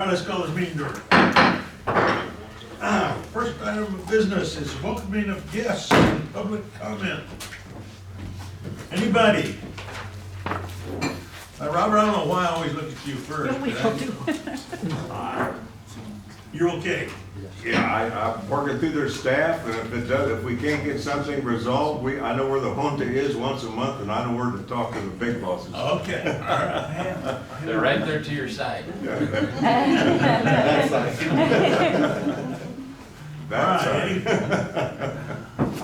All right, let's call this meeting to order. First item of business is welcoming of guests and public comment. Anybody? Robert, I don't know why I always look at you first. You're okay? Yeah, I'm working through their staff, and if we can't get something resolved, I know where the Honda is once a month, and I know where to talk to the big bosses. Okay, all right. They're right there to your side. That's All right.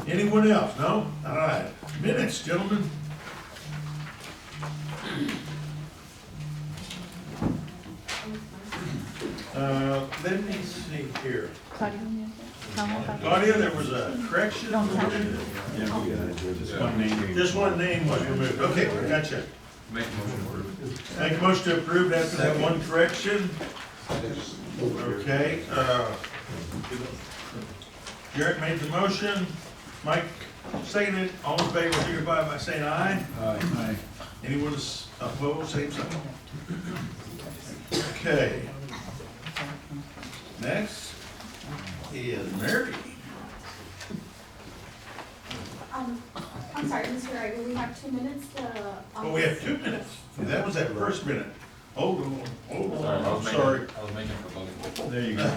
Anyone else? No? All right. Minutes, gentlemen. Let me see here. Claudia, there was a correction. This one name was removed. Okay, gotcha. Make a motion to approve. Make a motion to approve after that one correction. Okay, Garrett made the motion. Mike seconded. All in favor, signify by saying aye. Aye. Anyone opposed, same sign. Okay. Next is Mary. I'm sorry, Mr. Wright, will we have 2 minutes to? Oh, we have 2 minutes. That was that first minute. Hold on, I'm sorry. I was making for both. There you go.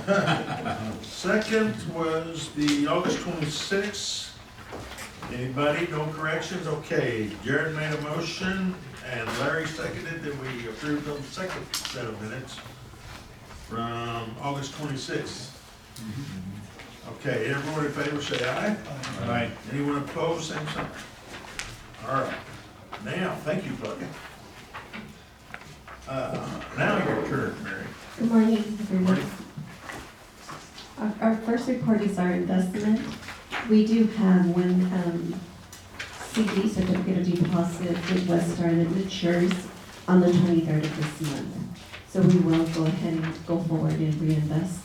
Second was the August 26th. Anybody, no corrections? Okay, Jared made a motion and Larry seconded that we approved the second set of minutes from August 26th. Okay, everyone in favor say aye. Aye. Anyone opposed, same sign. All right, now, thank you, Claudia. Now your turn, Mary. Good morning, everyone. Morning. Our first report is our investment. We do have one CD, certificate of deposit, with Westar that matures on the 23rd of this month. So we will go ahead and go forward and reinvest.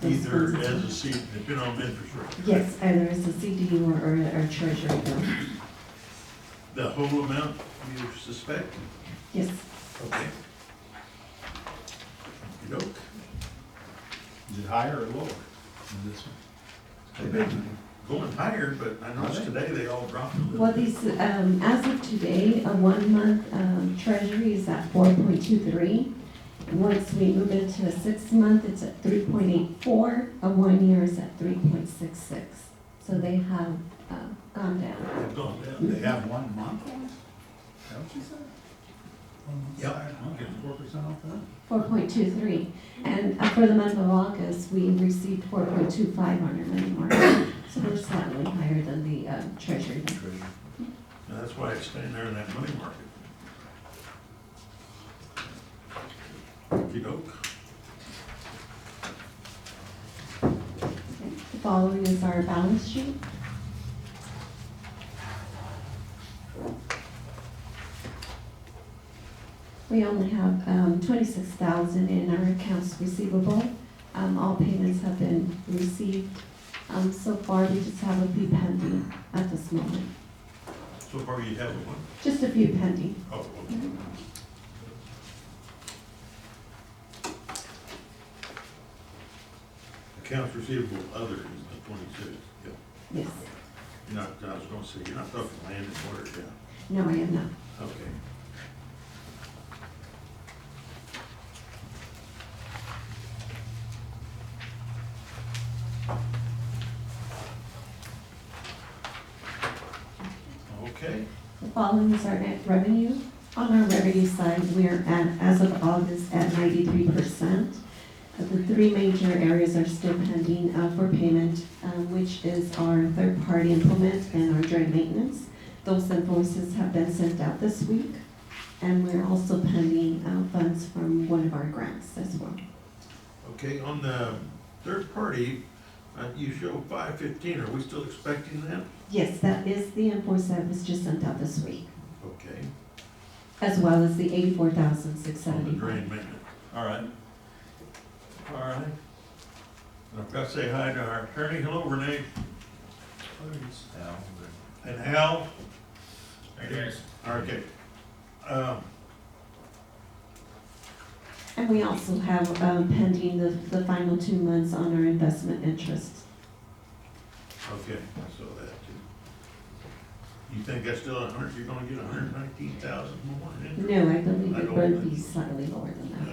those Either funds. as a seat, depending on interest rate. Yes, either as a CD or a treasury bill. The whole amount you suspect? Yes. Okay. Okey-doke. Is it higher or lower than this one? They've been going higher, but I noticed today they all dropped a little. Well, these, as of today, a 1 month treasury is at 4.23. Once we move into a 6 month, it's at 3.84. A 1 year is at 3.66. So they have gone down. They've gone down. They have 1 month? Is that what you said? Yep. I'm getting 4% off that? 4.23. And for the month of August, we received 4.25 on our money market. So we're slightly higher than the treasury. And that's why it's staying there in that money market. Okey-doke. The following is our balance sheet. We only have 26,000 in our accounts receivable. All payments have been received. So far, we just have a few pending at this moment. So far you have one? Just a few pending. Oh, okay. Accounts receivable other is the 26. Yeah. Yes. You're not, I was gonna say, you're not talking land and water, yeah. No, I am not. Okay. Okay, The following is our net revenue. On our revenue side, we're at, as of August, at 93%. The 3 major areas are still pending for payment, which is our third-party implement and our drain maintenance. Those invoices have been sent out this week, and we're also pending funds from one of our grants as well. okay, on the third party, you show 515, are we still expecting that? Yes, that is the invoice that was just sent out this week, Okay, as well as the on the 84,670. drain maintenance, all right. All right. And I've got to say hi to our attorney, hello Renee. And Al. Hey, guys. Okay. And we also have pending the final 2 months on our investment interest. Okay, I saw that too. You think that's still you're gonna get 119,000 more in interest? No, I believe I it don't would think be so. slightly lower than No. that.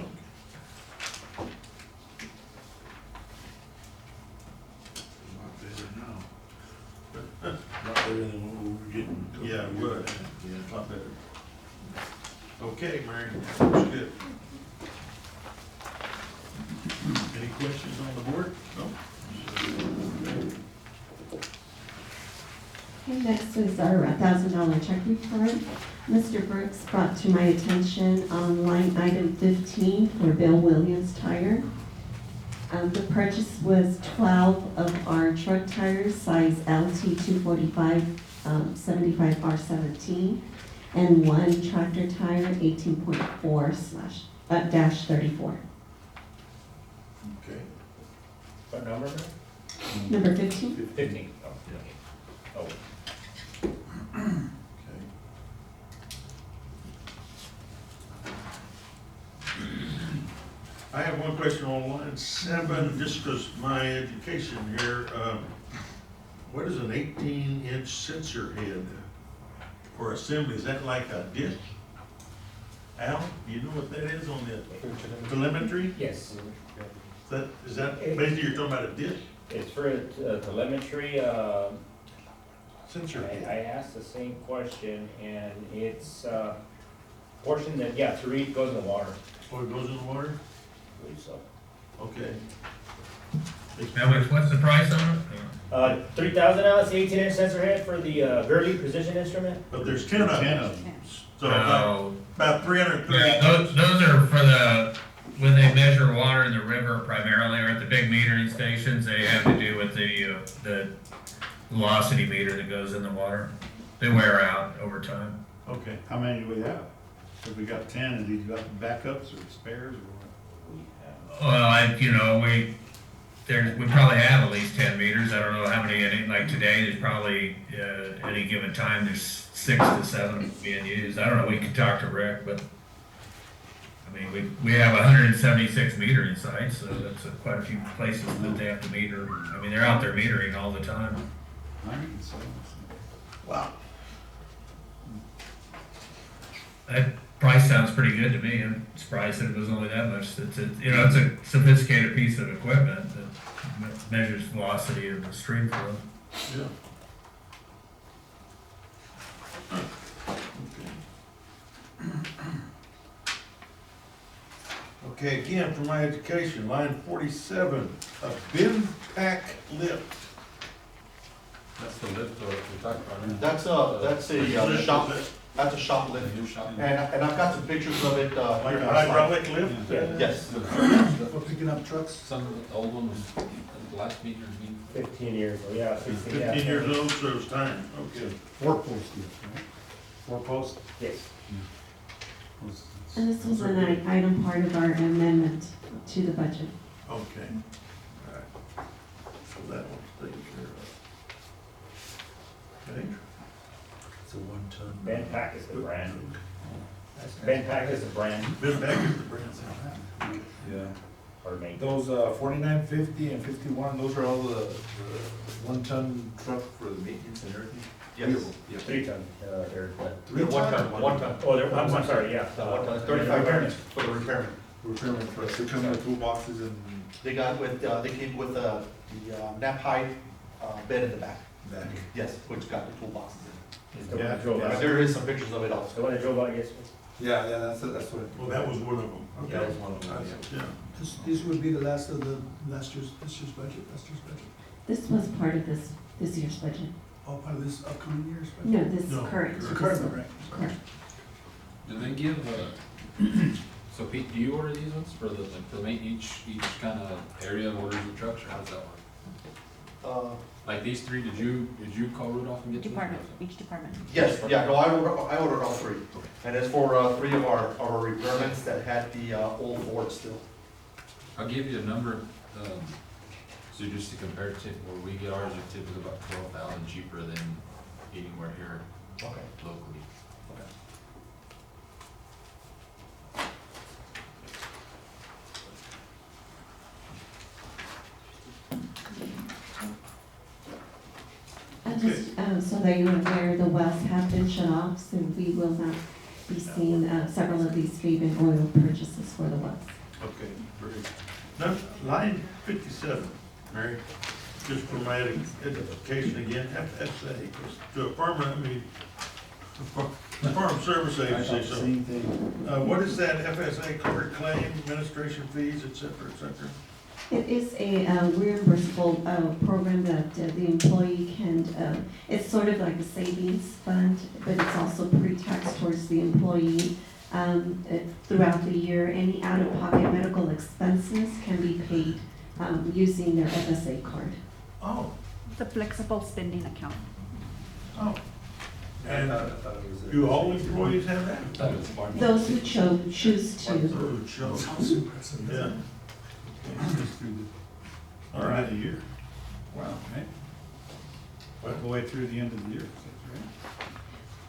Lot better now. Lot better than what we were getting. Yeah, it would. Yeah, a lot better. Okay, Mary, that's good. Any questions on the board? No? Okay, next is our $1,000 check report. Mr. Brooks brought to my attention on line item 15 for Bill Williams Tire. The purchase was 12 of our truck tires, size LT 245 75R17, and 1 tractor tire 18.4/-34. Okay. What number? Number 15? 15. Oh, yeah. Oh. Okay. I have one question on line 7, just because my education here, what is an 18-inch sensor head for assembly? Is that like a dish? Al, do you know what that is on the telemetry? Yes, Is that basically you're talking about a dish? it's for telemetry. Sensor I head? asked the same question, and it's portion that, yeah, to read goes in the water. Oh, it goes in the water? I believe so. Okay. How much, what's the price on it? 3,000 now, it's the 18-inch sensor head for the Gurley precision instrument. But there's 10 of 10 them. of them. So Oh, about 330. yeah, those are for when they measure water in the river primarily, or at the big metering stations, they have to do with the velocity meter that goes in the water. They wear out over time. Okay. How many do we have? Have we got 10, and these got backups or spares or Well, we probably have at least 10 meters. I don't know how many, like today, there's probably, any given time, there's 6 to 7 being used. I don't know, we could talk to Rick, but, I mean, we have 176 metering sites, so that's quite a few places that they have to meter. I mean, they're out there metering all the time. what? 97. Wow. That price sounds pretty good to me. I'm surprised that it was only that much. It's a sophisticated piece of equipment that measures velocity of the stream flow. Yeah. Okay, again, for my education, line 47, a bin pack lift. That's the lift or we talked about. right? That's a shop, that's a shop lift. New shop. And I've got some pictures of it, Like here a in my slide. hydraulic lift? Yeah. Yes, For picking up trucks? Some of the old one was, the last meter being 15 years, oh yeah, 16, yeah. 15 years old, so it's time. Okay. 4-post lift, right? 4-post? Yes. And this was an item part of our amendment to the budget. Okay. All right. So that one's taken care of. Okay. It's a one-ton. Benpack is the brand. Benpack is the brand, Bin pack is the brand. Yeah. pardon me. Those 4950 and 51, those are all the one-ton truck for the maintenance and everything? yes. Yeah. 3-ton, they're, They're one ton, one ton. oh, they're, I'm sorry, yeah. One ton, 35 grams for the repairman. Repairman trucks, they come with toolboxes and They got with, they came with the nap height bed in the back. back. Yes, which got the toolboxes in. Is the one that drove And out, there is some pictures of it the also. one that drove out yesterday? Yeah, that's what. Well, that was one of them. That was one of them, Yeah. This would be the last of the last year's budget. This was part of this year's budget. All part of this upcoming year's budget? No, this No, current. Current, right. Correct. Do they give, so Pete, do you order these ones for the, like, for each kind of area orders of trucks, or how does that work? Like these three, did you call Rudolph and get them? Department, each department. Yes, yeah, no, I ordered all three. And it's for 3 of our repairmen that had the old Ford still. I'll give you a number, so just to compare it to where we get ours, are typically about 12,000 cheaper than anywhere here Okay. locally. Just so that you're aware, the wells have been shut off, so we will not be seeing several of these Fabian oil purchases for the wells. Okay, great. Now, line 57, Mary, just for my edification again, FSA, to a farmer, I mean, Farm Service I Agency, thought the so, same thing. what is that FSA covered claim, administration fees, et cetera, et cetera? It is a reimbursable program that the employee can, it's sort of like a savings fund, but it's also pre-tax towards the employee. Throughout the year, any out-of-pocket medical expenses can be paid using their FSA card. Oh, It's a flexible spending account. oh. And I thought it was a- do all employees have that? That was smart. Those who choose to. Sounds impressive. Yeah, Just through the, all right. the year. Wow, right? All the way through the end of the year,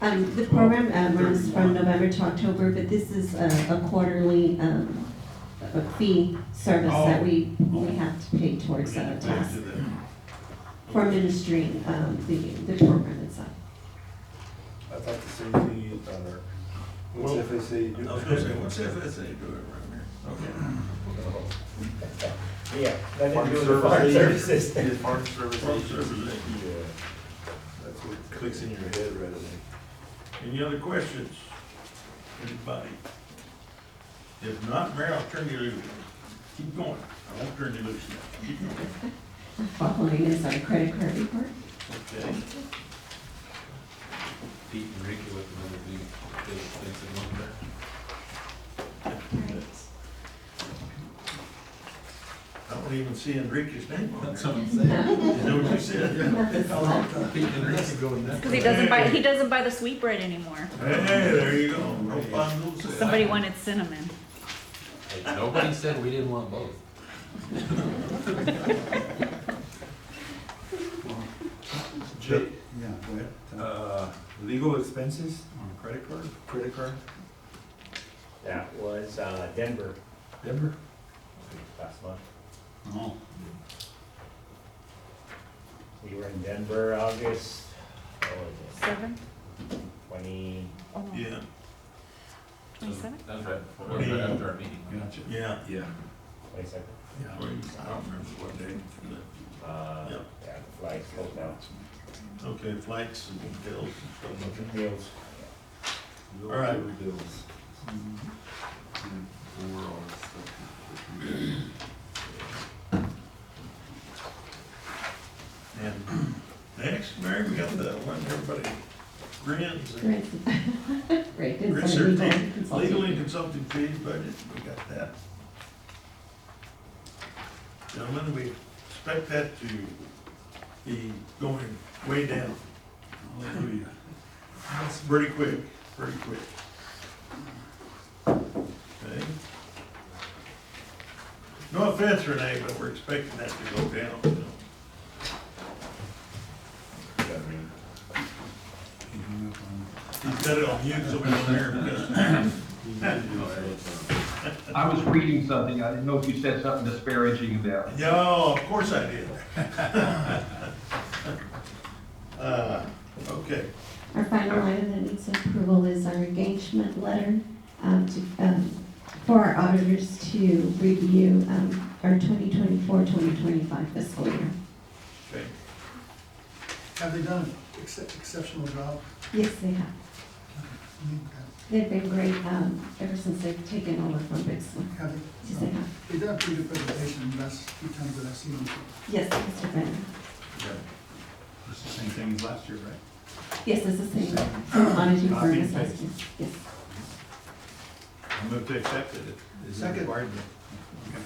that's right? The program runs from November to October, but this is a quarterly a fee service that we have to pay towards We need to pay tasks to them. for administering the program itself. I thought the same thing you thought, Art. What's Well, FSA do? I was gonna say, what's FSA doing around here? Okay. Yeah, nothing to Farm do with the service farm agent. services. Yeah, farm service Farm agent. Service Agency. Yeah, that's what clicks in your head right away. Any other questions? Anybody? If not, Mary, I'll turn you loose. Keep going. I won't turn you loose yet. Keep going. Following is our credit card report. Okay. Pete and Ricky with another thing, things in one there. I don't even see Enrique's name on there. That's what I'm Is saying. that what you said? Not this one. Pete and Ricky going next. Because he doesn't buy the sweetbread anymore. Hey, there you go. No bundles. Somebody wanted cinnamon. Hey, nobody said we didn't want both. Yeah, go ahead. Legal expenses On a credit card? credit card, That was Denver Denver? last month. Oh, We were in Denver August, what was it, 7? 20, Oh, Yeah, 27? That was right before, that was right after our meeting. gotcha. yeah. Yeah. 22nd? Yeah. I don't remember what day. Yep. Yeah, the flights, hotels, Okay, flights and bills and stuff. Okay. meals. All right. Bills. For all this stuff. And next, Mary, we got the one everybody grins and Great. It's grins our their legal teeth. consulting. Legal and consulting fees budget, we got that. Gentlemen, we expect that to be going way down. Hallelujah. That's pretty quick, pretty quick. Okay. No offense, Renee, but we're expecting that to go down, so. He's got it on mute, so we don't hear him. I was reading something, I didn't know if you said something disparaging about it. No, of course I did. Okay, Our final item that needs approval is our engagement letter for our auditors to review our 2024-2025 fiscal year. okay. Have they done an exceptional job? Yes, they have. I mean, They've been great ever since they've taken over from Bixler. Have Yes, they they? have. They've done a pretty good presentation the last few times that I've seen them. Yes, Mr. Bennett. It's the same thing as last year, right? Yes, it's the same auditing Copy firm and as last paste. year. Yes. I move to accept it. Is it Second. required? Okay.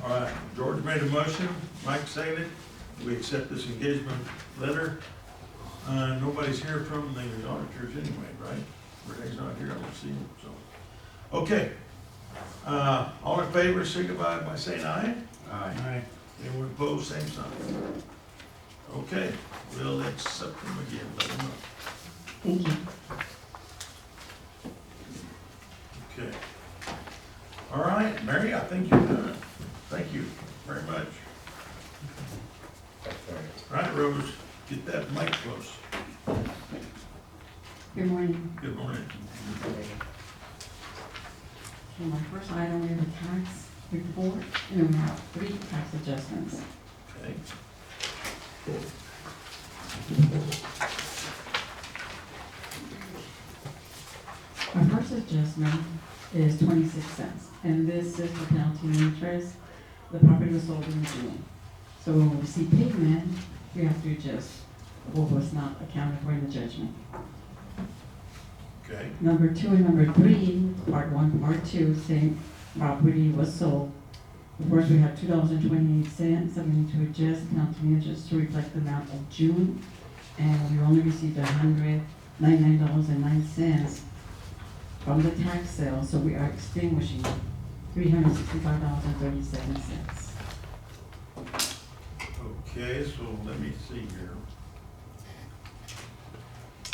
All right, George made a motion, Mike seconded. We accept this engagement letter. Nobody's here from the auditors anyway, right? Renee's not here, I don't see him, so. Okay. All in favor, signify by saying aye. Aye. Anyone opposed, same sign. Okay, we'll accept them again, let them know. Thank you. Okay. All right, Mary, I think you're done. Thank you very much. That's right. Right, Rose? Get that mic close. Good morning. Good morning. Okay, my first item is the tax report, and we have 3 tax adjustments. Okay. Our first adjustment is 26 cents, and this is for penalty and interest. The property was sold in June. So when we receive payment, we have to adjust what was not accounted for in the judgment. Okay. Number 2 and number 3, part 1, part 2, same property was sold. First, we have $2.28 that we need to adjust penalty and interest to reflect the amount of June, and we only received $199.09 from the tax sale, so we are extinguishing $365.37. Okay, so let me see here.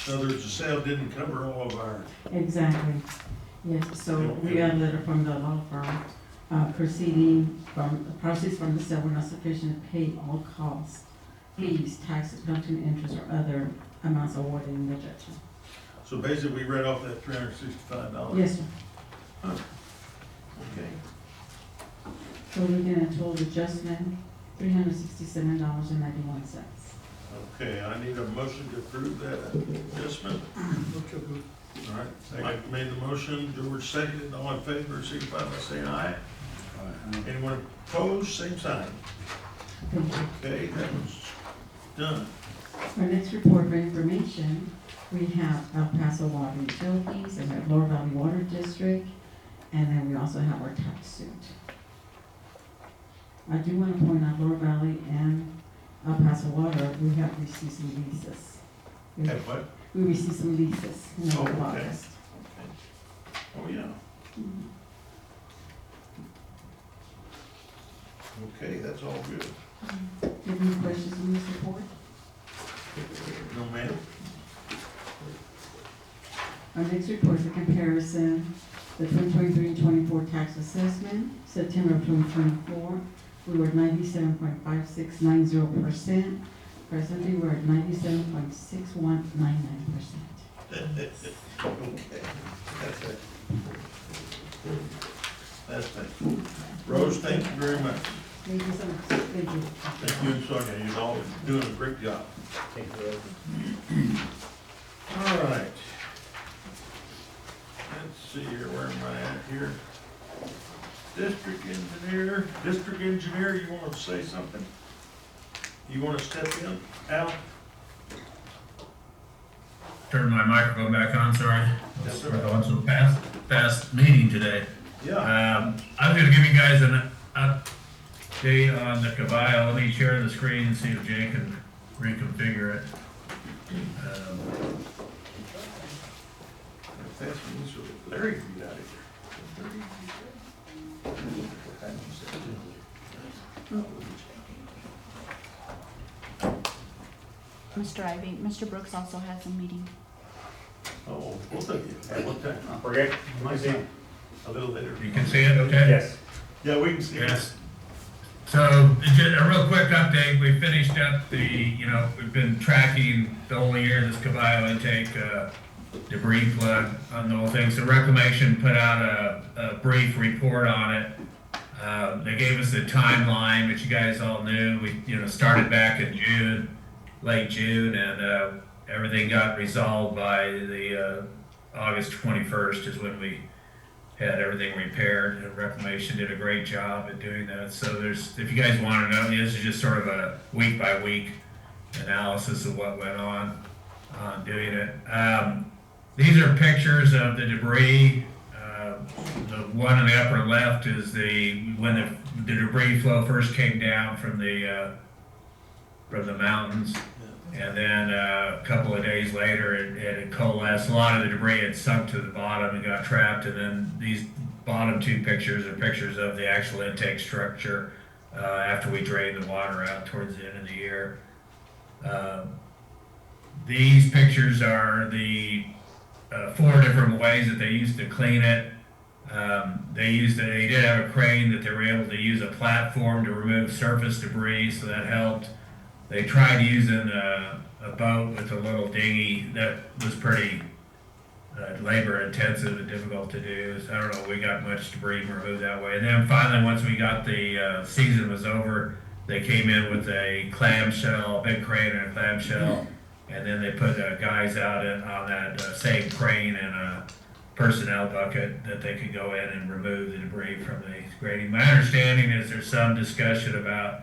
In other words, the sale didn't cover all of our, Exactly. Yes, so we got a letter from the law firm proceeding from, the proceeds from the sale were not sufficient to pay all costs, fees, taxes, penalty and interest, or other amounts awarded in the judgment. so basically we read off that $365. Yes, sir. Okay. So we're getting a total adjustment, $367.91. Okay, I need a motion to approve that adjustment. All right, Mike made the motion, George seconded, all in favor, signify by saying aye. Anyone opposed, same sign. Thank you. Okay, that was done. Our next report for information, we have El Paso Water Utilities, and we have Lower Valley Water District, and then we also have our tax suit. I do want to point out Lower Valley and El Paso Water, we have received some leases. Have what? We received some leases in the month of Oh, okay. August. Oh, yeah. Okay, that's all good. Do you have any questions on this report? No, ma'am? Our next report is a comparison, the 2023 and 24 tax assessment, September of 2024, we were at 97.5690%. Presently, we're at 97.6199%. Okay, that's it. That's it. Rose, thank you very much. Thank you so much. Thank you. Thank you and Sonia, you're all doing a great job. Thank you. All right. Let's see here, where am I at here? District engineer, you want to say something? You want to step in, Al? Turn my microphone back on, sorry. That's all We're right. going so fast meeting today. Yeah. I was gonna give you guys an update on the Caballo. Let me share the screen and see if Jay can reconfigure it. That's Larry, get out of here. Mr. Ivy, Mr. Brooks also has a meeting. Oh, both of you, at one time. We're good? My son, a little later. You can see it, okay? Yes. Yeah, we can see it. Yes. So, just a real quick update, we finished up we've been tracking the whole year, this Caballo intake, debris plug on the whole thing. So Reclamation put out a brief report on it. They gave us a timeline, which you guys all knew. We, started back in June, late June, and everything got resolved by the August 21st is when we had everything repaired, and Reclamation did a great job at doing that. So if you guys want to know, this is just sort of a week by week analysis of what went on doing it. These are pictures of the debris. The one in the upper left is when the debris flow first came down from the mountains. And then a couple of days later, it had coalesced. A lot of the debris had sunk to the bottom and got trapped. And then these bottom 2 pictures are pictures of the actual intake structure after we drained the water out towards the end of the year. These pictures are the 4 different ways that they used to clean it. They did have a crane that they were able to use a platform to remove surface debris, so that helped. They tried using a boat with a little dinghy that was pretty labor intensive and difficult to do. So I don't know, we got much debris removed that way. And then finally, once we got the season was over, they came in with a clamshell, big crane and a clamshell, and then they put guys out on that same crane and a personnel bucket that they could go in and remove the debris from the grading. My understanding is there's some discussion about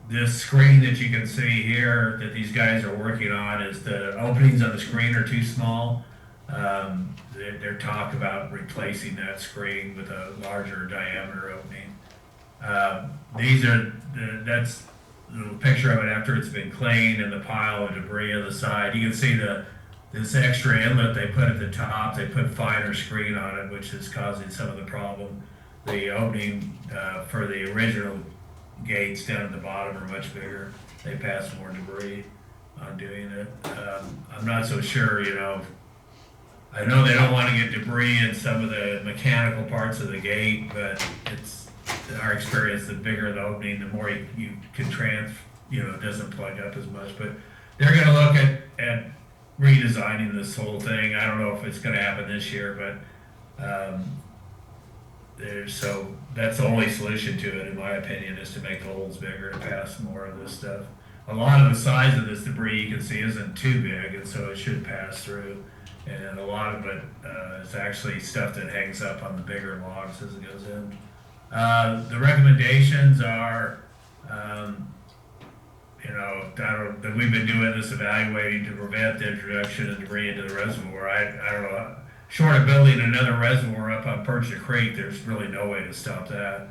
this screen that you can see here that these guys are working on is the openings on the screen are too small. They're talk about replacing that screen with a larger diameter opening. That's the picture of it after it's been cleaned and the pile of debris on the side. You can see this extra inlet they put at the top. They put finer screen on it, which is causing some of the problem. The opening for the original gates down at the bottom are much bigger. They pass more debris on doing it. I'm not so sure, I know they don't want to get debris in some of the mechanical parts of the gate, but it's our experience, the bigger the opening, the more you can it doesn't plug up as much. But they're going to look at redesigning this whole thing. I don't know if it's going to happen this year, but so that's the only solution to it, in my opinion, is to make the holes bigger to pass more of this stuff. A lot of the size of this debris you can see isn't too big, and so it should pass through. And a lot of it is actually stuff that hangs up on the bigger logs as it goes in. The recommendations are, that we've been doing this evaluating to prevent the introduction of debris into the reservoir. I don't know. Short of building another reservoir up on Percha Creek, there's really no way to stop that.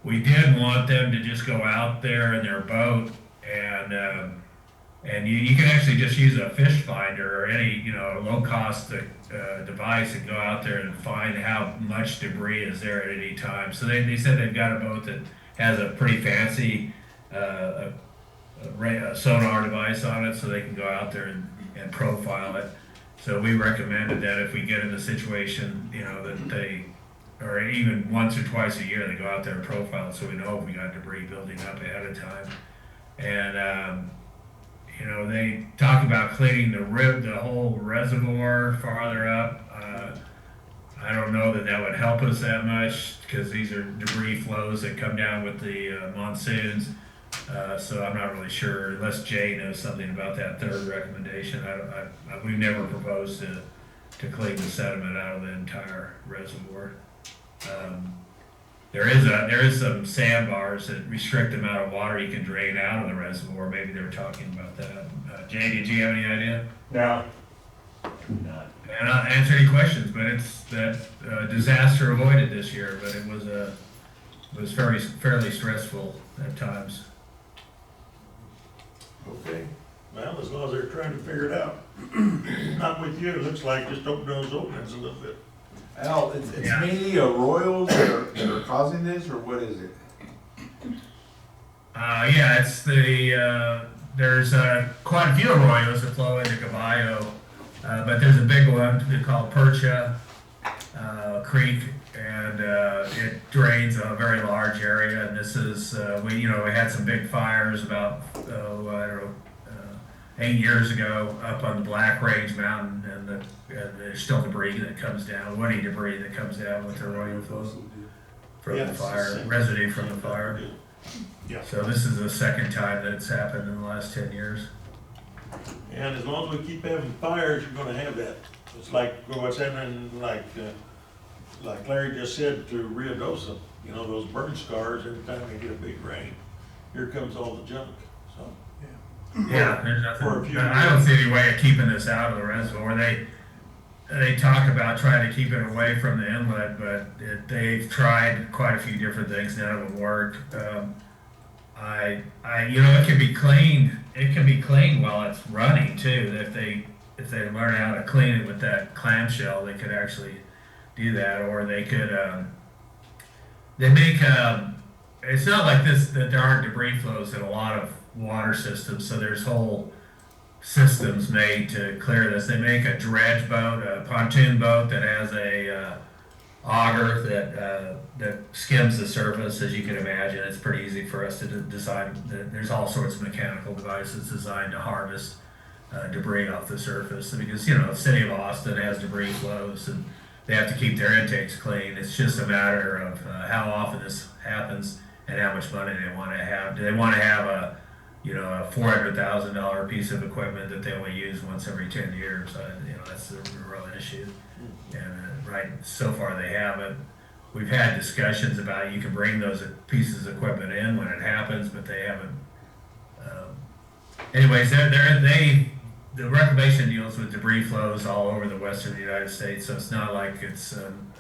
We did want them to just go out there in their boat and you can actually just use a fish finder or any low-cost device and go out there and find how much debris is there at any time. So they said they've got a boat that has a pretty fancy a sonar device on it, so they can go out there and profile it. So we recommended that if we get in a situation, that they, or even once or twice a year, they go out there and profile it so we know if we got debris building up ahead of time. And they talk about cleaning the whole reservoir farther up. I don't know that would help us that much because these are debris flows that come down with the monsoons. So I'm not really sure, unless Jay knows something about that third recommendation. We've never proposed to clean the sediment out of the entire reservoir. There is some sandbars that restrict the amount of water you can drain out of the reservoir. Maybe they were talking about that. Jay, did you have any idea? No. Not. And I'll answer any questions, but it's that disaster avoided this year, but it was fairly stressful at times. Okay, well, as long as they're trying to figure it out. Not with you, it looks like just open those openings a little bit. Al, it's Yeah. mainly arroyos that are causing this, or what is it? Yeah, it's there's quite a few arroyos that flow into Caballo, but there's a big one they call Percha Creek, and it drains a very large area. And this is we had some big fires about 8 years ago up on the Black Range Mountain, and there's still debris that comes down, woody debris that comes down with the arroyo flow from the fire, residue from the fire. Yeah. So this is the second time that it's happened in the last 10 years. And as long as we keep having fires, you're gonna have that. It's like what's happening, like Larry just said, to Rio Dosa, those burn scars every time they get a big rain. Here comes all the junk, so. Yeah, there's nothing. For a few I don't see any way of keeping this out of the reservoir. They talk about trying to keep it away from the inlet, but they've tried quite a few different things. None of them work. It can be cleaned. It can be cleaned while it's running too. If they learn how to clean it with that clamshell, they could actually do that, or they could. They make. It's not like this that there aren't debris flows in a lot of water systems. So there's whole systems made to clear this. They make a dredge boat, a pontoon boat that has a auger that skims the surface, as you can imagine. It's pretty easy for us to design. There's all sorts of mechanical devices designed to harvest debris off the surface, because the city of Austin has debris flows and they have to keep their intakes clean. It's just a matter of how often this happens and how much money they want to have. Do they want to have a $400,000 piece of equipment that they only use once every 10 years? That's the real issue. And right, so far they haven't. We've had discussions about you can bring those pieces of equipment in when it happens, but they haven't. Anyways, the reclamation deals with debris flows all over the western United States, so it's not like it's an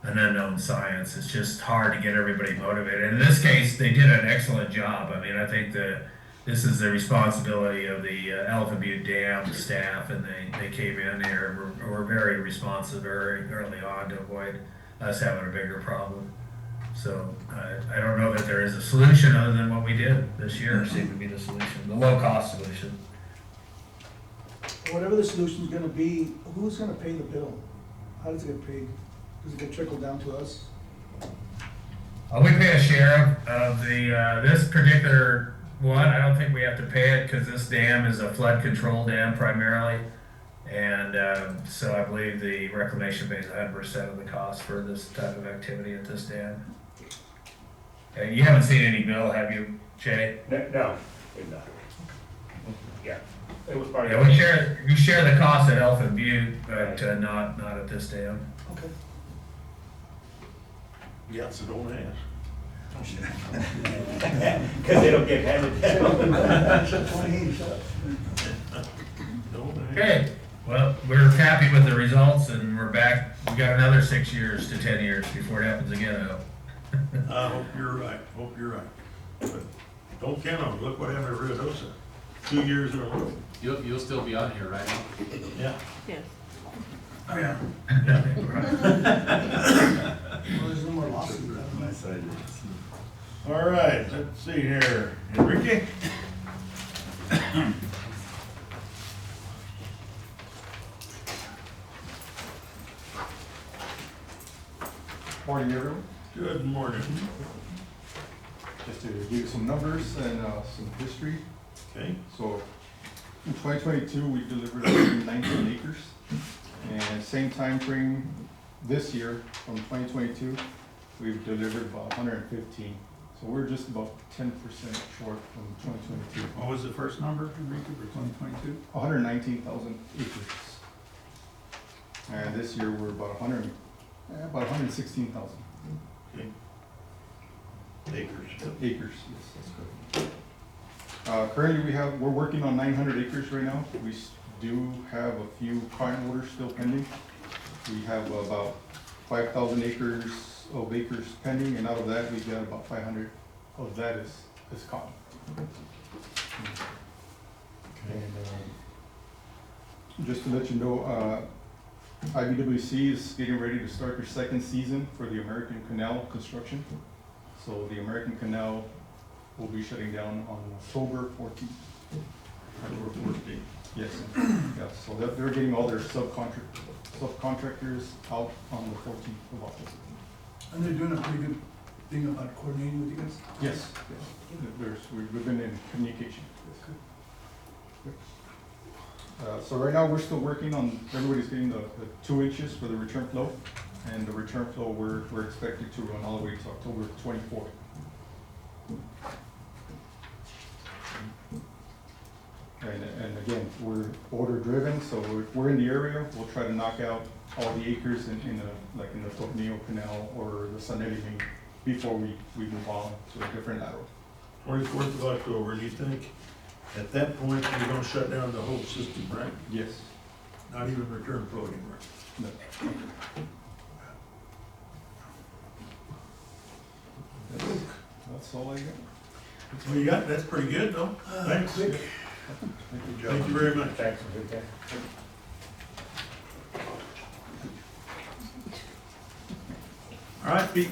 unknown science. It's just hard to get everybody motivated. In this case, they did an excellent job. I mean, I think this is the responsibility of the Elephant Butte Dam staff, and they came in here and were very responsive very early on to avoid us having a bigger problem. So I don't know that there is a solution other than what we did this year seemed to be the solution, the low-cost solution. Whatever the solution's gonna be, who's gonna pay the bill? How does it get paid? Does it get trickled down to us? We pay a share of the this particular one. I don't think we have to pay it because this dam is a flood control dam primarily, and so I believe the reclamation pays 100% of the cost for this type of activity at this dam. You haven't seen any bill, have you, Jay? No, we've not. Yeah, it was part of. Yeah, we share the cost at Elephant Butte, but not at this dam. Okay. Yeah, so don't ask. Because they don't get handed down. Don't ask. Okay, well, we're happy with the results, and we're back. We got another 6 years to 10 years before it happens again, I hope. I hope you're right, But don't count on it. Look what happened to Ruidosa. 2 years in a row. You'll still be on here, right? Yeah. Yes. Yeah. Well, there's no more lawsuits. All right, let's see here. Enrique? Morning, everyone. Good morning. Just to give you some numbers and some history. Okay. So in 2022, we delivered 119 acres. And same time frame this year, from 2022, we've delivered about 115. So we're just about 10% short from 2022. What was the first number, Enrique, for 2022? 119,000 acres. And this year, we're about 116,000. Okay. Acres. Acres, yes, that's correct. Currently, we're working on 900 acres right now. We do have a few client orders still pending. We have about 5,000 acres pending, and out of that, we've got about 500 of that is cotton. And just to let you know, IBWC is getting ready to start their second season for the American Canal construction. So the American Canal will be shutting down on October 14th. October 14th. Yes, yeah, so they're getting all their subcontractors out on the 14th of October. And they're doing a pretty good thing about coordinating with you guys? Yes, we've been in communication. So right now, we're still working on, everybody's getting the 2 inches for the return flow. And the return flow, we're expected to run all the way to October 24th. And again, we're order driven, so we're in the area. We'll try to knock out all the acres in the Tornillo Canal or the Sanelli main before we move on to a different lateral. 24th of October, do you think at that point you're gonna shut down the whole system, right? Yes. Not even return flow anymore? No. That's all I got. That's what you got? That's pretty good, though. Thanks. Quick. Thank you very much. Thanks, okay. All right, Pete.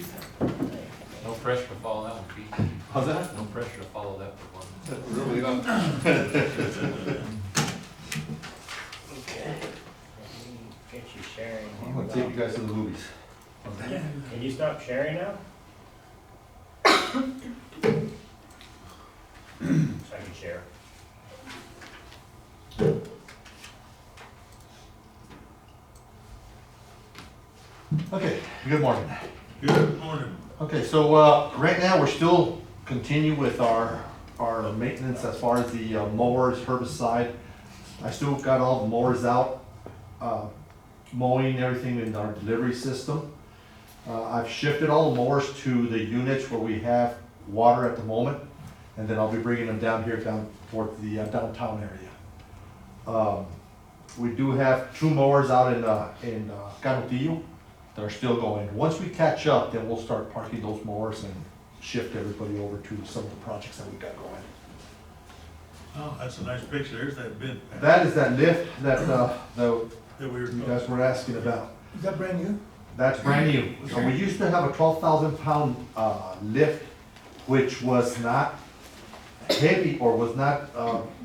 No pressure to follow that one, Pete. How's that? No pressure to follow that one. Really not. Okay. Get you sharing. I'm gonna take you guys to the movies. Can you stop sharing now? So I can share. Okay, good morning. Good morning. Okay, so, right now, we're still continue with our maintenance as far as the mowers, herbicide. I still got all the mowers out, mowing everything in our delivery system. I've shifted all the mowers to the units where we have water at the moment, and then I'll be bringing them down here, down towards the downtown area. We do have 2 mowers out in Canutillo that are still going. Once we catch up, then we'll start parking those mowers and shift everybody over to some of the projects that we got going. Oh, that's a nice picture. There's that bin. That is that lift that, That we were. you guys were asking about. Is that brand new? That's brand new. So we used to have a 12,000 pound lift, which was not heavy or was not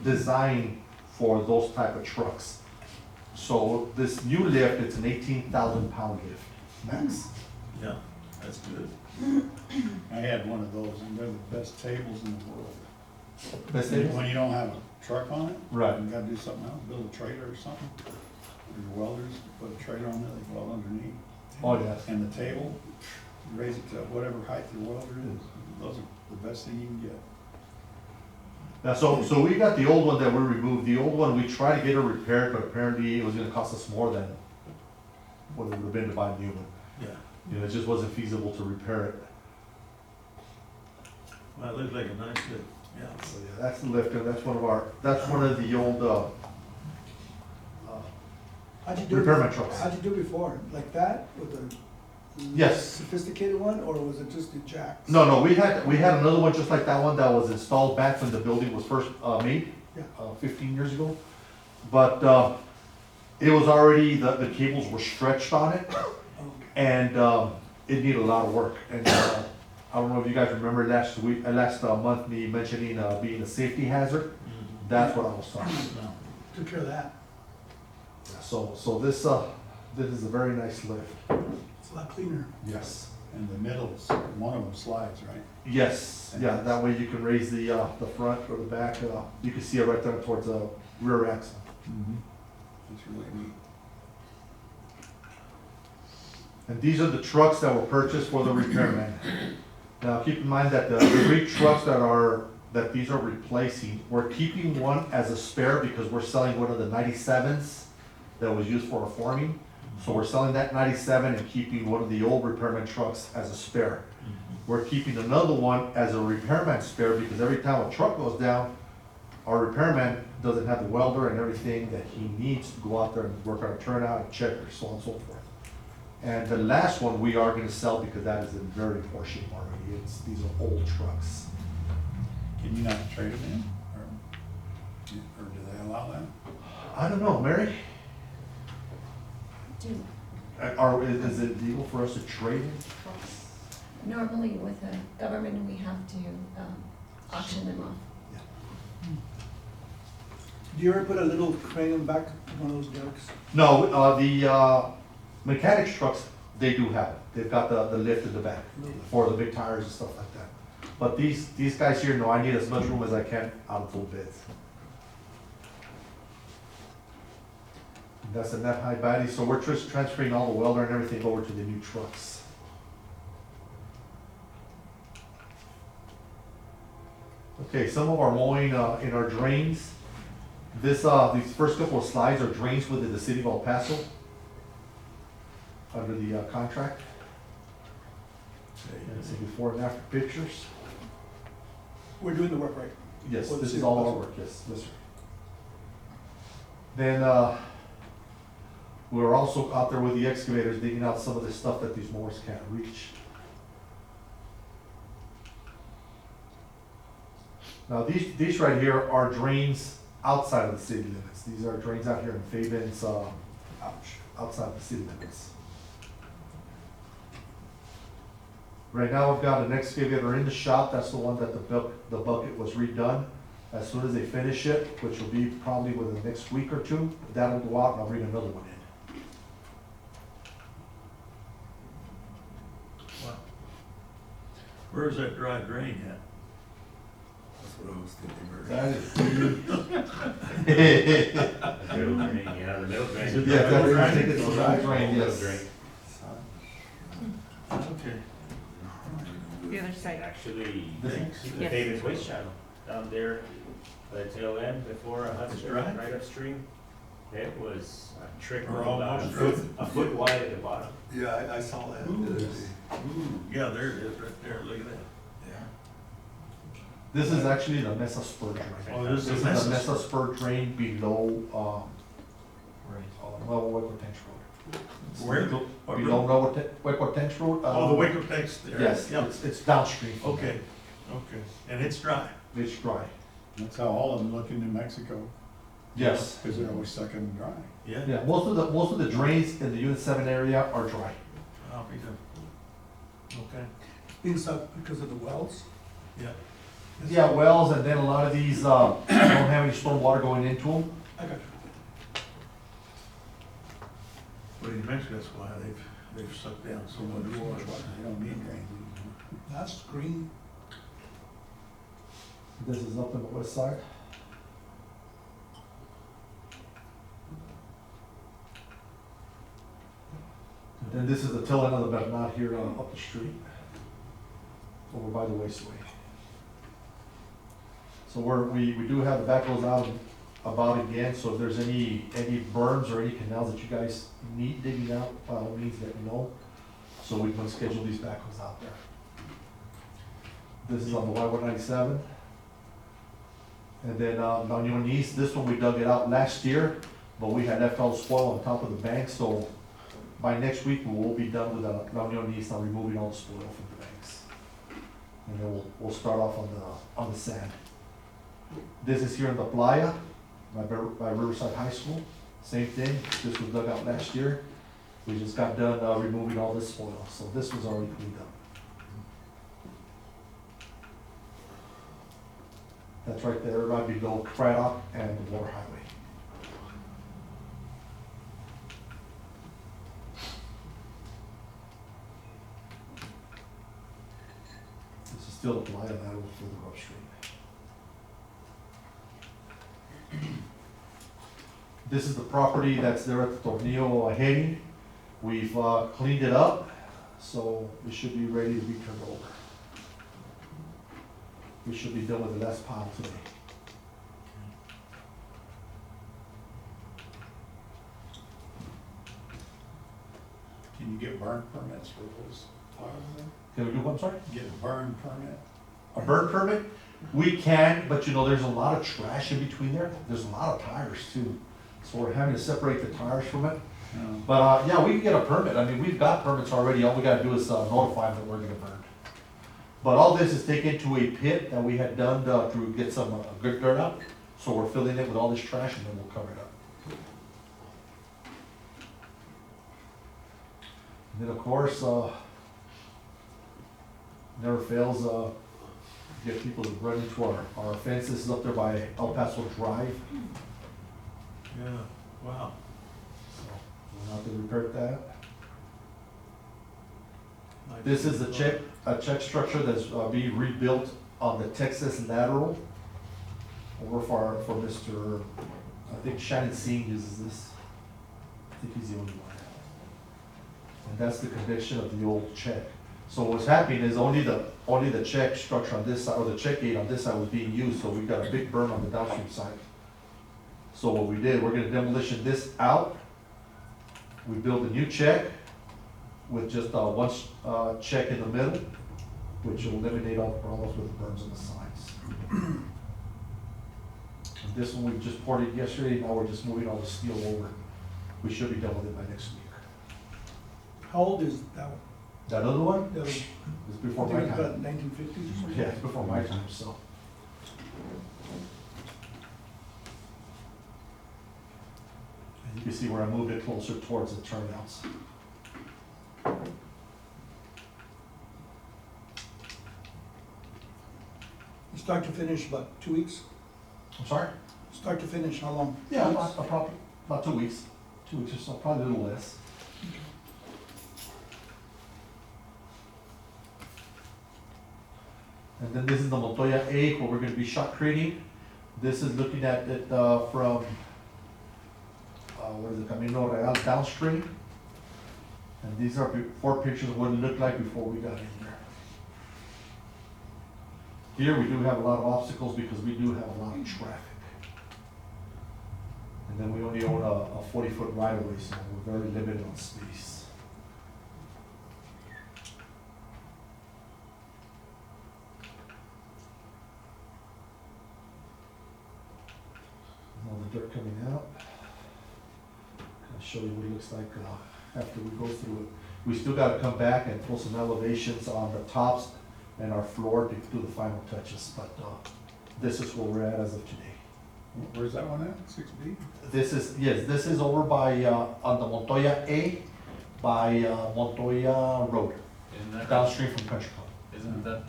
designed for those type of trucks. So this new lift, it's an 18,000 pound lift, max. Yeah, that's good. I had one of those, and they're the best tables in the world. Best table? When you don't have a truck on it. Right. You gotta do something else, build a trailer or something. Or your welders put a trailer on there, they weld underneath. Oh, yes. And the table, you raise it to whatever height your welder is. Those are the best thing you can get. Now, so we got the old one that we removed. The old one, we tried to get it repaired, but apparently it was gonna cost us more than what it would have been to buy a new one. Yeah. You know, it just wasn't feasible to repair it. Well, it looks like a nice lift. Yeah. So, yeah, that's the lifter, that's one of the old, How'd you do? repairman trucks. How'd you do before? Like that with a Yes. sophisticated one, or was it just the jacks? No, we had another one just like that one that was installed back when the building was first, made, Yeah. 15 years ago. But, it was already, the cables were stretched on it, Okay. and, it needed a lot of work. And, I don't know if you guys remember last month, me mentioning, being a safety hazard. That's what I was talking about. Took care of that. So this is a very nice lift. It's a lot cleaner. Yes. And the middle's, one of them slides, right? Yes, yeah, that way you can raise the front or the back, you can see it right there towards the rear axle. It's really neat. And these are the trucks that were purchased for the repairman. Now, keep in mind that the 3 trucks that these are replacing, we're keeping one as a spare because we're selling one of the 97s that was used for our forming. So we're selling that 97 and keeping one of the old repairman trucks as a spare. We're keeping another one as a repairman spare because every time a truck goes down, our repairman doesn't have the welder and everything that he needs to go out there and work on a turnout and checker, so on and so forth. And the last one we are gonna sell because that is in very poor shape already. These are old trucks. Can you not trade them in? Or do they allow that? I don't know, Mary? Is it legal for us to trade in trucks? Normally with the government, we have to auction them off. Do you ever put a little crane in the back of one of those trucks? No, the mechanics trucks, they do have it. They've got the lift in the back for the big tires and stuff like that. But these guys here, no, I need as much room as I can out of full beds. That's a net high body, so we're just transferring all the welder and everything over to the new trucks. Okay, some of our mowing in our drains. These first couple of slides are drains within the city of El Paso under the contract. Okay, you can see before and after pictures. We're doing the work, right? Yes, For the this city is of all El our Paso. work, yes, sir. Then, we're also out there with the excavators digging out some of the stuff that these mowers can't reach. Now, these right here are drains outside of the city limits. These are drains out here in Fabens, outside the city limits. Right now, I've got an excavator in the shop. That's the one that the bucket was redone. As soon as they finish it, which will be probably within the next week or two, that'll go out and I'll bring another one in. Where's that dry drain at? That's what I was thinking. That is. Middle drain, yeah, the middle drain. Yeah, that's right, I think it's a dry drain, Middle yes. drain. Okay. The other side. Actually, This the Yes. famous waste channel down there, by the tail end before Hudson, dry? right upstream. It was a trickle Or about almost a foot wide at the bottom. Yeah, I saw that the other day. Ooh, yeah, there it is, right there, look at that. Yeah. This is actually the Mesa spur drain. Oh, this This is is a the mess. Mesa spur drain below, well, Waco Tanks Road. Where? Below Waco Tanks Road. Oh, the Waco Tanks there. Yes, Yep. it's downstream. from Okay, okay, and it's dry. there. It's dry. That's how all of them look in New Mexico, Yes. because they're always sucking and dry. Yeah. Yeah, most of the drains in the Unit 7 area are dry. I'll be done. Okay, Inside because of the wells? yeah. Yeah, wells, and then a lot of these, don't have any storm water going into them. I got you. But in Mexico, that's why they've sucked down so much water. They don't need drains. That's green. This is up on the west side. And then this is the tail end of the Bernal here up the street, over by the Wasteway. So we do have the backhoes out and about again, so if there's any berms or any canals that you guys need digging out, by all means let me know, so we can schedule these backhoes out there. This is on the Y197. And then, on your East, this one we dug it out last year, but we had left all the spoil on top of the bank, so by next week, we will be done with the La Union East on removing all the spoil from the banks. And then we'll start off on the sand. This is here in the Playa, by Riverside High School, same thing, this was dug out last year. We just got done, removing all this spoil, so this was already cleaned up. That's right there, right below Craddock and the Water Highway. This is still a Playa, that will further upstream. This is the property that's there at the Tornillo heading. We've cleaned it up, so it should be ready to be turned over. We should be done with the last pile today. Can you get burn permits for those piles then? Can we do one, sorry? Get a burn permit? A burn permit? We can, but you know, there's a lot of trash in between there. There's a lot of tires too. So we're having to separate the tires from it. But, yeah, we can get a permit. I mean, we've got permits already. All we gotta do is notify them that we're gonna burn. But all this is taken to a pit that we had done to get some good dirt out. So we're filling it with all this trash and then we'll cover it up. And then, of course, never fails, get people to run into our fence. This is up there by El Paso Drive. Yeah, wow. So we'll have to repair that. This is a check structure that's being rebuilt on the Texas lateral. Over for Mr., I think Shannon Singh uses this. I think he's the only one. And that's the condition of the old check. So what's happening is only the check structure on this side, or the check gate on this side was being used, so we've got a big berm on the downstream side. So what we did, we're gonna demolition this out. We built a new check with just one check in the middle, which will eliminate all the problems with the berms on the sides. And this one, we just poured it yesterday, now we're just moving all the steel over. We should be done with it by next week. How old is that one? That other one That was, is before I my think it was about time. 1950s or something? Yeah, it's before my time, so. And you can see where I moved it closer towards the turnouts. Start to finish, about 2 weeks? I'm sorry? Start to finish, how long? Yeah, 2 weeks? about 2 weeks. 2 weeks or so, probably a little less. And then this is the Montoya A, where we're gonna be shotcreting. This is looking at it, from, what is it, Camino Real downstream. And these are 4 pictures of what it looked like before we got in there. Here, we do have a lot of obstacles because we do have a lot of traffic. And then we only own a 40-foot right-of-way, so we're very limited on space. All the dirt coming out. I'll show you what it looks like after we go through it. We still gotta come back and pull some elevations on the tops and our floor to do the final touches, but this is where we're at as of today. Where's that one at, 6B? This is, yes, this is over by, on the Montoya A, by Montoya Road, Isn't that, downstream from Country Club. isn't that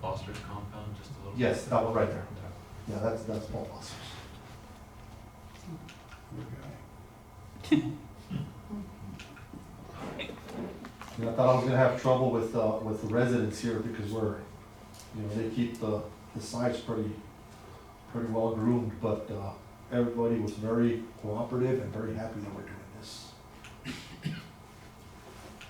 Foster's compound just a little? Yes, that one right there. Yeah, that's Paul Foster's. Poor guy. You know, I thought I was gonna have trouble with the residents here because we're, they keep the sites pretty well groomed, but, everybody was very cooperative and very happy that we're doing this.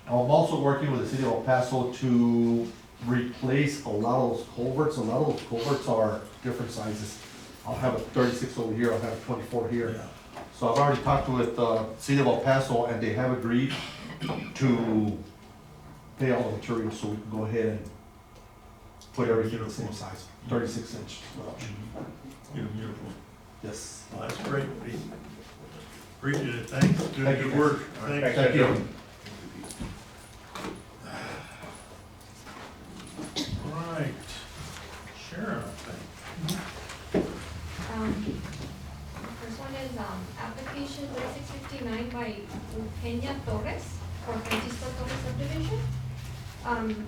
I'm also working with the city of El Paso to replace a lot of those culverts. A lot of those culverts are different sizes. I'll have a 36 over here, I'll have a 24 here. So I've already talked with the city of El Paso, and they have agreed to pay all the materials so we can go ahead and put everything the same size, 36 inch. Beautiful. Yes. Well, that's great, Pete. Appreciate it, thanks, Thank you. good work. Thanks. Thank you. All right, Sharon, I think. The first one is, application 3659 by Peña Torres for Francisco Torres subdivision.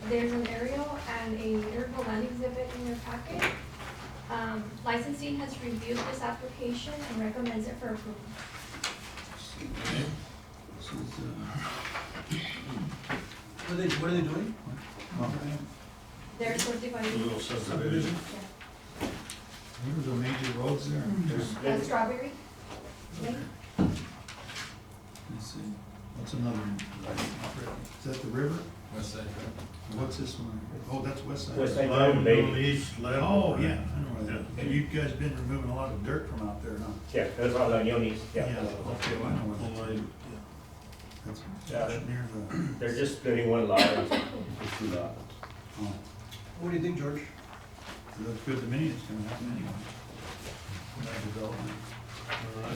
There's an aerial and a aerial land exhibit in your packet. Licensing has reviewed this application and recommends it for approval. Okay. This is, what are they doing? They're certified. A little subdivision. Yeah. What are the major roads there? That's Strawberry. Lane. Let's see, what's another one? Is that the river? West Side, What's this one? Oh, that's West Side. West Side. Level, Baby. east, level. Oh, yeah, I know where that is. Yeah. And you guys been removing a lot of dirt from out there, huh? Yeah, that's all the Yonis, yeah. Okay, well, I know where Well, that is. That's Yeah. right near the, They're just splitting one lot into 2 lots. oh, What do you think, George? looks good to me, it's gonna happen anyway. That development.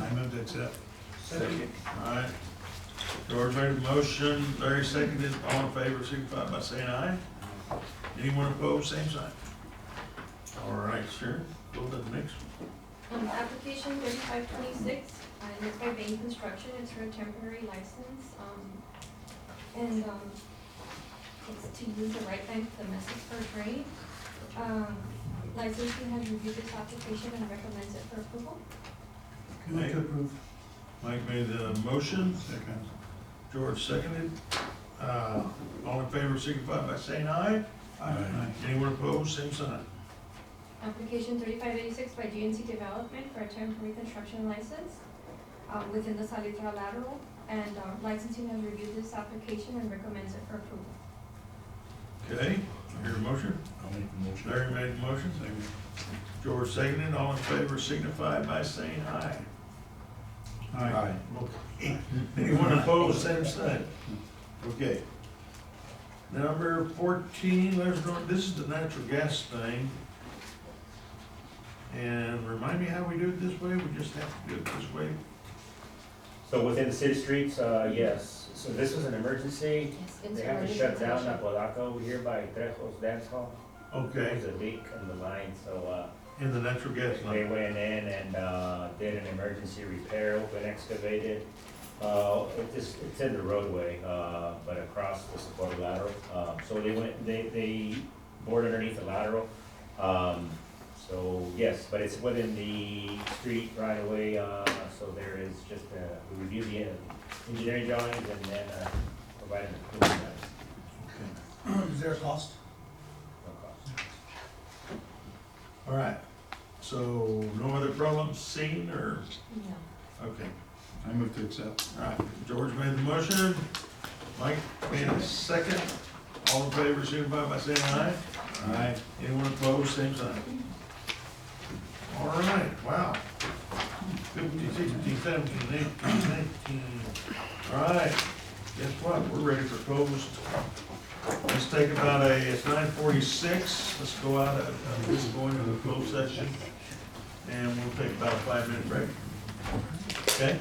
I move to accept. Second. All right. George made a motion, Larry seconded, all in favor, signify by saying aye. Anyone opposed, same sign. All right, sure, go to the next one. Application 3526, and it's by Bain Construction, it's for a temporary license, and, it's to use the right bank domestic for trade. Licensing has reviewed this application and recommends it for approval. Mike approve. Mike made the motion, Second. George seconded. All in favor, signify by saying aye. Aye. Anyone opposed, same sign. Application 3586 by GNC Development for a temporary construction license, within the Salitre lateral, and, licensing has reviewed this application and recommends it for approval. Okay, hear a motion? I'll make the motion. Larry made the motion, George seconded, all in favor, signify by saying aye. Aye. Okay. Anyone opposed, same sign. Okay. Number 14, this is the natural gas thing. And remind me how we do it this way, we just have to do it this way? So within the city streets, yes. So this was an emergency. They have to shut down Apodaca over here by Trejo's Dance Hall. Okay, There's a leak in the line, so, in the natural gas they line. went in and, did an emergency repair, open excavated. It's in the roadway, but across the supported lateral. So they bored underneath the lateral. So yes, but it's within the street right away, so there is just, we review the engineering drawings and then, provide an approval. Is there a cost? No cost. All right, so no other problems seen, or, No. okay. I move to accept. All right, George made the motion, Mike made a second. All in favor, signify by saying aye. Aye. Anyone opposed, same sign. All right, wow. 15, 16, 17, 18, 19. All right, guess what, we're ready for closed. Let's take about it's 9:46, let's go out, let's go into the closed session, and we'll take about a 5-minute break. Okay?